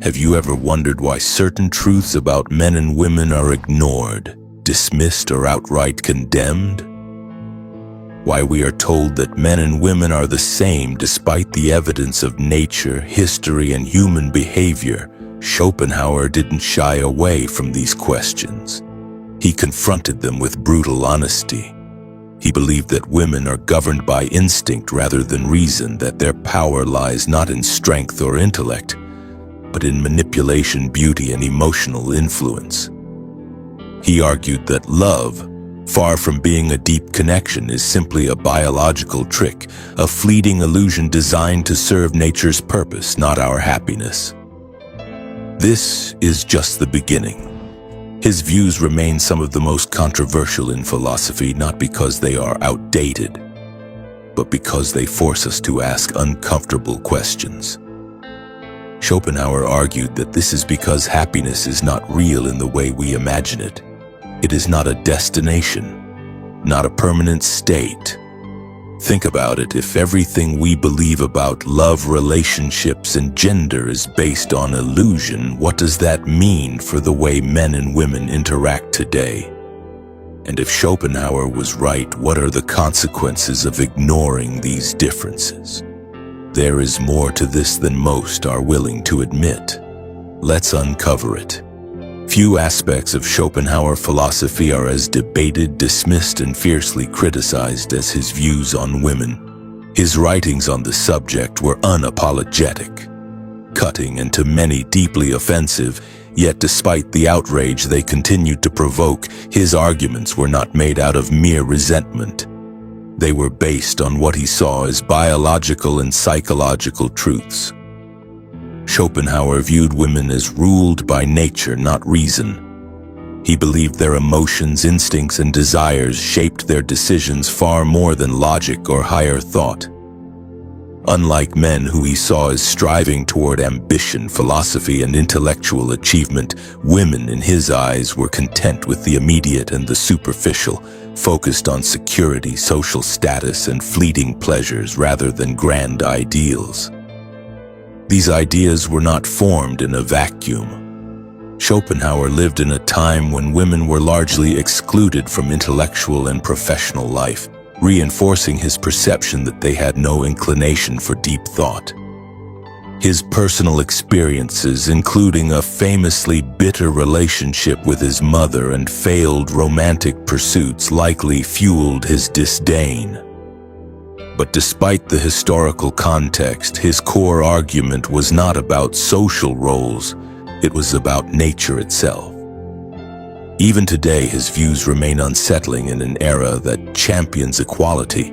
Have you ever wondered why certain truths about men and women are ignored, dismissed, or outright condemned? Why we are told that men and women are the same despite the evidence of nature, history, and human behavior? Schopenhauer didn't shy away from these questions. He confronted them with brutal honesty. He believed that women are governed by instinct rather than reason, that their power lies not in strength or intellect, but in manipulation, beauty, and emotional influence. He argued that love, far from being a deep connection, is simply a biological trick, a fleeting illusion designed to serve nature's purpose, not our happiness. This is just the beginning. His views remain some of the most controversial in philosophy, not because they are outdated, but because they force us to ask uncomfortable questions. Schopenhauer argued that this is because happiness is not real in the way we imagine it. It is not a destination, not a permanent state. Think about it. If everything we believe about love, relationships, and gender is based on illusion, what does that mean for the way men and women interact today? And if Schopenhauer was right, what are the consequences of ignoring these differences? There is more to this than most are willing to admit. Let's uncover it. Few aspects of Schopenhauer philosophy are as debated, dismissed, and fiercely criticized as his views on women. His writings on the subject were unapologetic, cutting, and to many deeply offensive, yet despite the outrage they continued to provoke, his arguments were not made out of mere resentment. They were based on what he saw as biological and psychological truths. Schopenhauer viewed women as ruled by nature, not reason. He believed their emotions, instincts, and desires shaped their decisions far more than logic or higher thought. Unlike men who he saw as striving toward ambition, philosophy, and intellectual achievement, women in his eyes were content with the immediate and the superficial, focused on security, social status, and fleeting pleasures rather than grand ideals. These ideas were not formed in a vacuum. Schopenhauer lived in a time when women were largely excluded from intellectual and professional life, reinforcing his perception that they had no inclination for deep thought. His personal experiences, including a famously bitter relationship with his mother and failed romantic pursuits, likely fueled his disdain. But despite the historical context, his core argument was not about social roles, it was about nature itself. Even today, his views remain unsettling in an era that champions equality.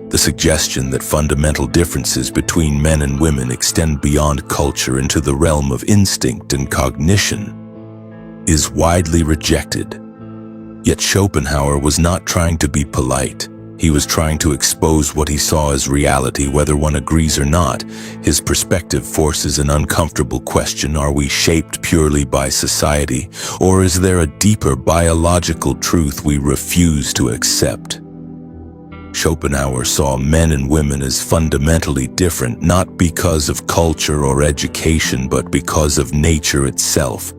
The suggestion that fundamental differences between men and women extend beyond culture into the realm of instinct and cognition is widely rejected. Yet Schopenhauer was not trying to be polite. He was trying to expose what he saw as reality, whether one agrees or not. His perspective forces an uncomfortable question: are we shaped purely by society, or is there a deeper biological truth we refuse to accept? Schopenhauer saw men and women as fundamentally different, not because of culture or education, but because of nature itself.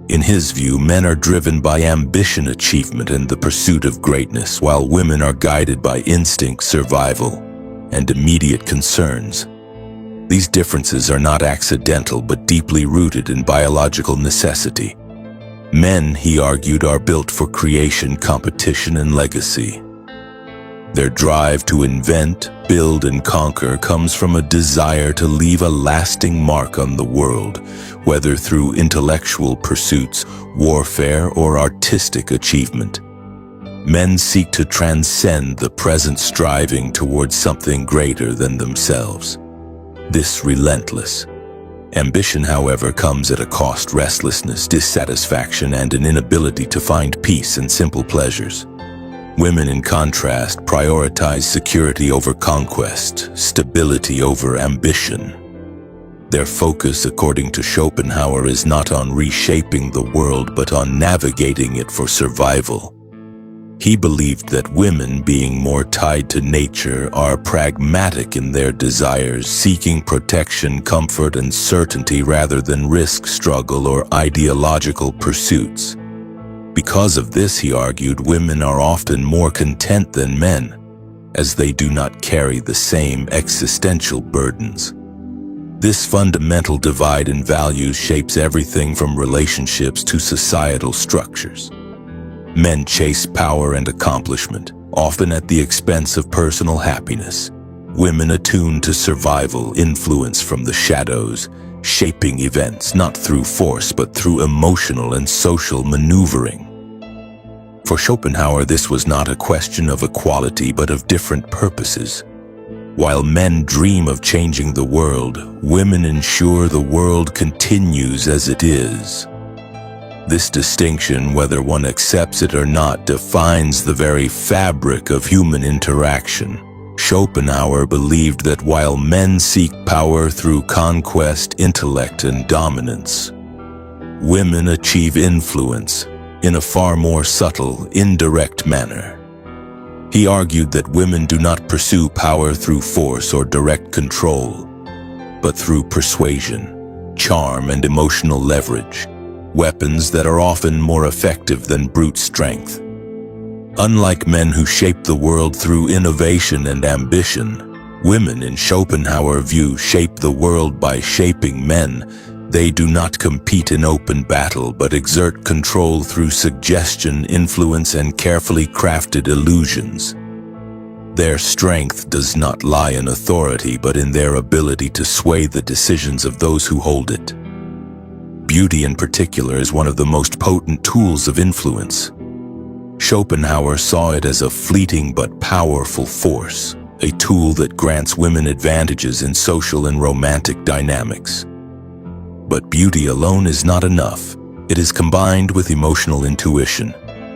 In his view, men are driven by ambition, achievement, and the pursuit of greatness, while women are guided by instinct, survival, and immediate concerns. These differences are not accidental, but deeply rooted in biological necessity. Men, he argued, are built for creation, competition, and legacy. Their drive to invent, build, and conquer comes from a desire to leave a lasting mark on the world, whether through intellectual pursuits, warfare, or artistic achievement. Men seek to transcend the present, striving towards something greater than themselves. This relentless ambition, however, comes at a cost: restlessness, dissatisfaction, and an inability to find peace in simple pleasures. Women, in contrast, prioritize security over conquest, stability over ambition. Their focus, according to Schopenhauer, is not on reshaping the world, but on navigating it for survival. He believed that women, being more tied to nature, are pragmatic in their desires, seeking protection, comfort, and certainty rather than risk, struggle, or ideological pursuits. Because of this, he argued, women are often more content than men, as they do not carry the same existential burdens. This fundamental divide in values shapes everything from relationships to societal structures. Men chase power and accomplishment, often at the expense of personal happiness. Women attune to survival, influence from the shadows, shaping events not through force but through emotional and social maneuvering. For Schopenhauer, this was not a question of equality but of different purposes. While men dream of changing the world, women ensure the world continues as it is. This distinction, whether one accepts it or not, defines the very fabric of human interaction. Schopenhauer believed that while men seek power through conquest, intellect, and dominance, women achieve influence in a far more subtle, indirect manner. He argued that women do not pursue power through force or direct control, but through persuasion, charm, and emotional leverage, weapons that are often more effective than brute strength. Unlike men who shape the world through innovation and ambition, women in Schopenhauer view shape the world by shaping men. They do not compete in open battle but exert control through suggestion, influence, and carefully crafted illusions. Their strength does not lie in authority but in their ability to sway the decisions of those who hold it. Beauty in particular is one of the most potent tools of influence. Schopenhauer saw it as a fleeting but powerful force, a tool that grants women advantages in social and romantic dynamics. But beauty alone is not enough. It is combined with emotional intuition,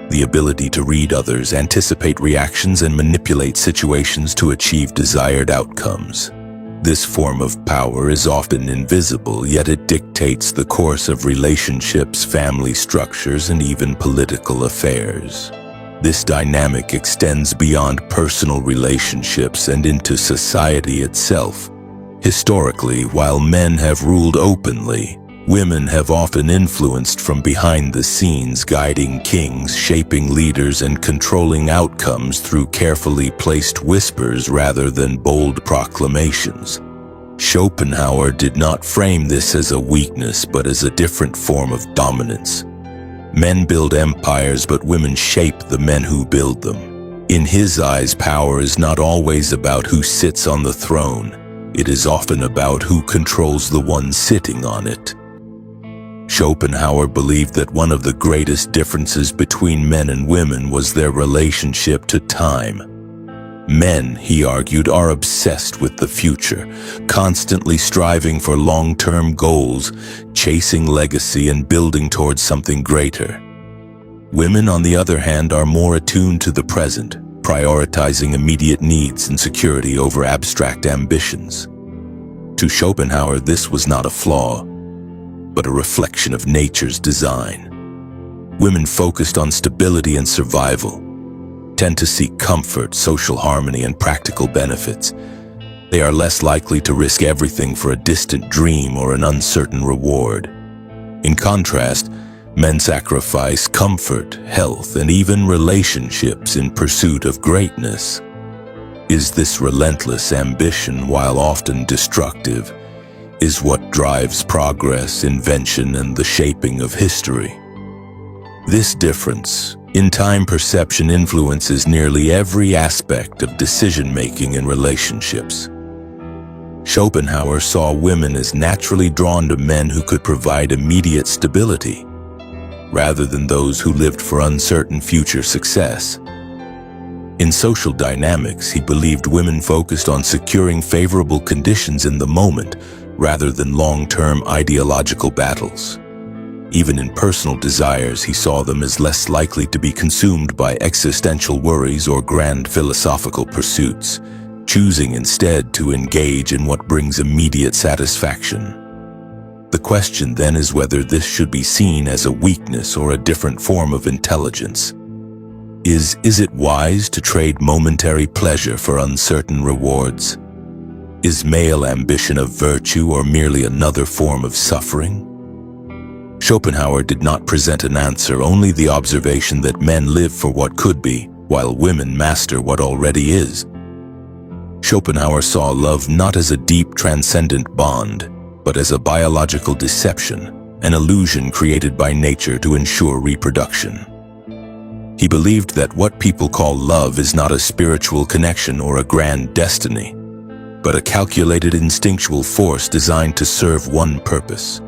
the ability to read others, anticipate reactions, and manipulate situations to achieve desired outcomes. This form of power is often invisible, yet it dictates the course of relationships, family structures, and even political affairs. This dynamic extends beyond personal relationships and into society itself. Historically, while men have ruled openly, women have often influenced from behind the scenes, guiding kings, shaping leaders, and controlling outcomes through carefully placed whispers rather than bold proclamations. Schopenhauer did not frame this as a weakness but as a different form of dominance. Men build empires, but women shape the men who build them. In his eyes, power is not always about who sits on the throne. It is often about who controls the one sitting on it. Schopenhauer believed that one of the greatest differences between men and women was their relationship to time. Men, he argued, are obsessed with the future, constantly striving for long-term goals, chasing legacy, and building towards something greater. Women, on the other hand, are more attuned to the present, prioritizing immediate needs and security over abstract ambitions. To Schopenhauer, this was not a flaw, but a reflection of nature's design. Women focused on stability and survival tend to seek comfort, social harmony, and practical benefits. They are less likely to risk everything for a distant dream or an uncertain reward. In contrast, men sacrifice comfort, health, and even relationships in pursuit of greatness. Is this relentless ambition, while often destructive, is what drives progress, invention, and the shaping of history. This difference in time perception influences nearly every aspect of decision-making in relationships. Schopenhauer saw women as naturally drawn to men who could provide immediate stability, rather than those who lived for uncertain future success. In social dynamics, he believed women focused on securing favorable conditions in the moment, rather than long-term ideological battles. Even in personal desires, he saw them as less likely to be consumed by existential worries or grand philosophical pursuits, choosing instead to engage in what brings immediate satisfaction. The question then is whether this should be seen as a weakness or a different form of intelligence. Is it wise to trade momentary pleasure for uncertain rewards? Is male ambition a virtue or merely another form of suffering? Schopenhauer did not present an answer, only the observation that men live for what could be, while women master what already is. Schopenhauer saw love not as a deep, transcendent bond, but as a biological deception, an illusion created by nature to ensure reproduction. He believed that what people call love is not a spiritual connection or a grand destiny, but a calculated instinctual force designed to serve one purpose: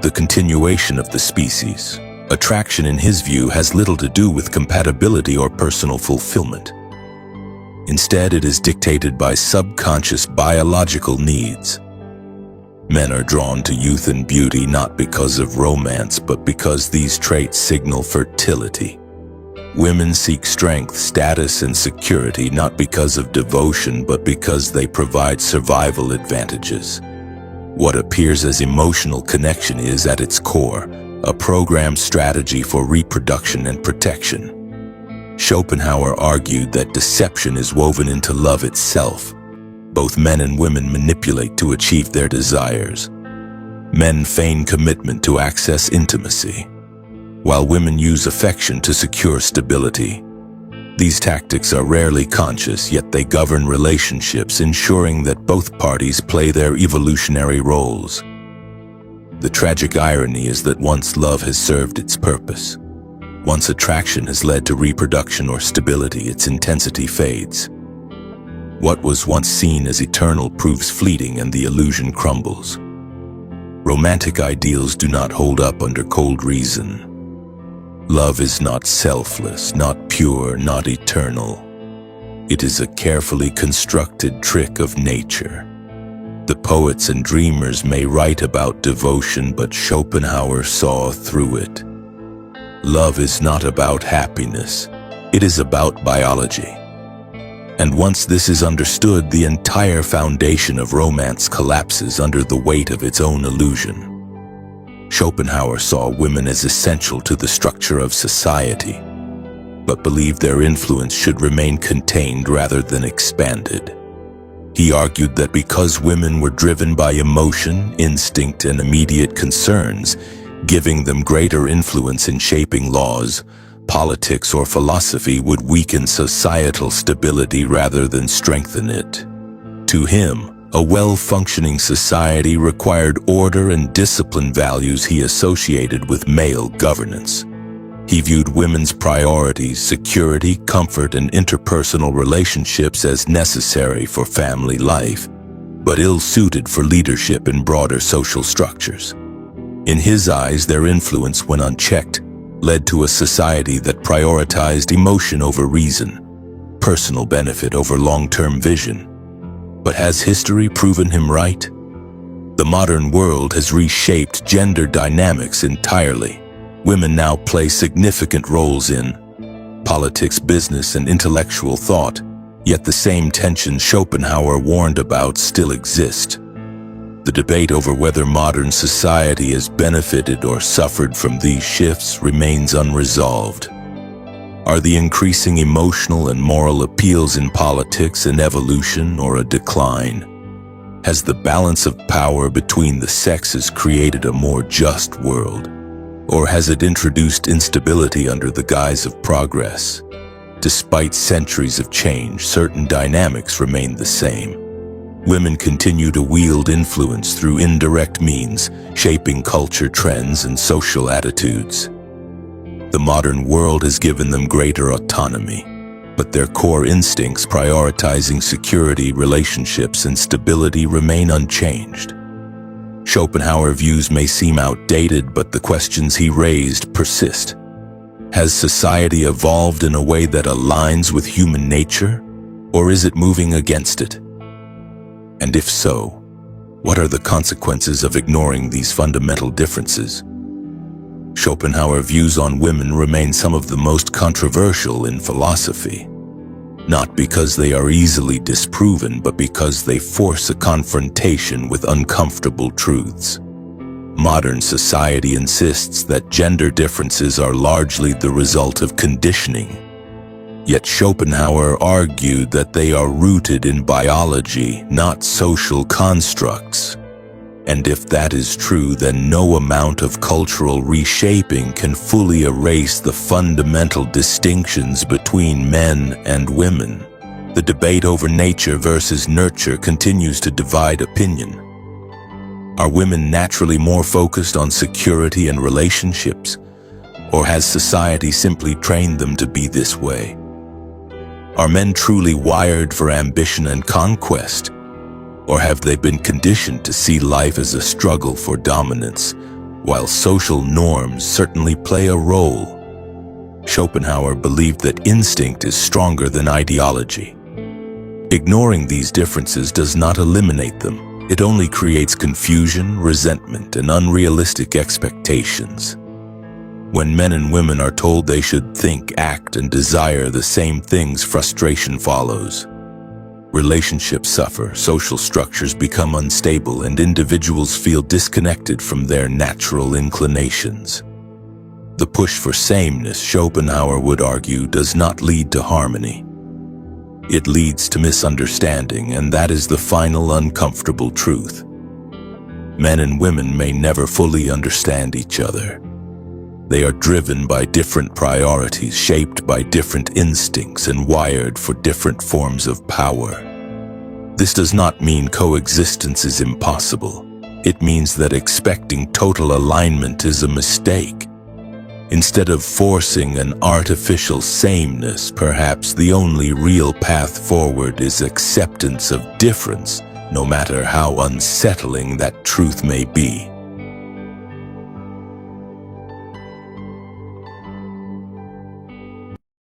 the continuation of the species. Attraction, in his view, has little to do with compatibility or personal fulfillment. Instead, it is dictated by subconscious biological needs. Men are drawn to youth and beauty not because of romance, but because these traits signal fertility. Women seek strength, status, and security not because of devotion, but because they provide survival advantages. What appears as emotional connection is, at its core, a programmed strategy for reproduction and protection. Schopenhauer argued that deception is woven into love itself. Both men and women manipulate to achieve their desires. Men feign commitment to access intimacy, while women use affection to secure stability. These tactics are rarely conscious, yet they govern relationships, ensuring that both parties play their evolutionary roles. The tragic irony is that once love has served its purpose, once attraction has led to reproduction or stability, its intensity fades. What was once seen as eternal proves fleeting, and the illusion crumbles. Romantic ideals do not hold up under cold reason. Love is not selfless, not pure, not eternal. It is a carefully constructed trick of nature. The poets and dreamers may write about devotion, but Schopenhauer saw through it. Love is not about happiness, it is about biology. And once this is understood, the entire foundation of romance collapses under the weight of its own illusion. Schopenhauer saw women as essential to the structure of society, but believed their influence should remain contained rather than expanded. He argued that because women were driven by emotion, instinct, and immediate concerns, giving them greater influence in shaping laws, politics, or philosophy would weaken societal stability rather than strengthen it. To him, a well-functioning society required order and discipline, values he associated with male governance. He viewed women's priorities, security, comfort, and interpersonal relationships as necessary for family life, but ill-suited for leadership in broader social structures. In his eyes, their influence, when unchecked, led to a society that prioritized emotion over reason, personal benefit over long-term vision. But has history proven him right? The modern world has reshaped gender dynamics entirely. Women now play significant roles in politics, business, and intellectual thought, yet the same tensions Schopenhauer warned about still exist. The debate over whether modern society has benefited or suffered from these shifts remains unresolved. Are the increasing emotional and moral appeals in politics an evolution or a decline? Has the balance of power between the sexes created a more just world? Or has it introduced instability under the guise of progress? Despite centuries of change, certain dynamics remain the same. Women continue to wield influence through indirect means, shaping culture trends and social attitudes. The modern world has given them greater autonomy, but their core instincts, prioritizing security, relationships, and stability, remain unchanged. Schopenhauer views may seem outdated, but the questions he raised persist. Has society evolved in a way that aligns with human nature, or is it moving against it? And if so, what are the consequences of ignoring these fundamental differences? Schopenhauer's views on women remain some of the most controversial in philosophy, not because they are easily disproven, but because they force a confrontation with uncomfortable truths. Modern society insists that gender differences are largely the result of conditioning, Yet Schopenhauer argued that they are rooted in biology, not social constructs. And if that is true, then no amount of cultural reshaping can fully erase the fundamental distinctions between men and women. The debate over nature versus nurture continues to divide opinion. Are women naturally more focused on security and relationships? Or has society simply trained them to be this way? Are men truly wired for ambition and conquest? Or have they been conditioned to see life as a struggle for dominance, while social norms certainly play a role? Schopenhauer believed that instinct is stronger than ideology. Ignoring these differences does not eliminate them. It only creates confusion, resentment, and unrealistic expectations. When men and women are told they should think, act, and desire the same things, frustration follows. Relationships suffer, social structures become unstable, and individuals feel disconnected from their natural inclinations. The push for sameness, Schopenhauer would argue, does not lead to harmony. It leads to misunderstanding, and that is the final uncomfortable truth. Men and women may never fully understand each other. They are driven by different priorities, shaped by different instincts, and wired for different forms of power. This does not mean coexistence is impossible. It means that expecting total alignment is a mistake. Instead of forcing an artificial sameness, perhaps the only real path forward is acceptance of difference, no matter how unsettling that truth may be.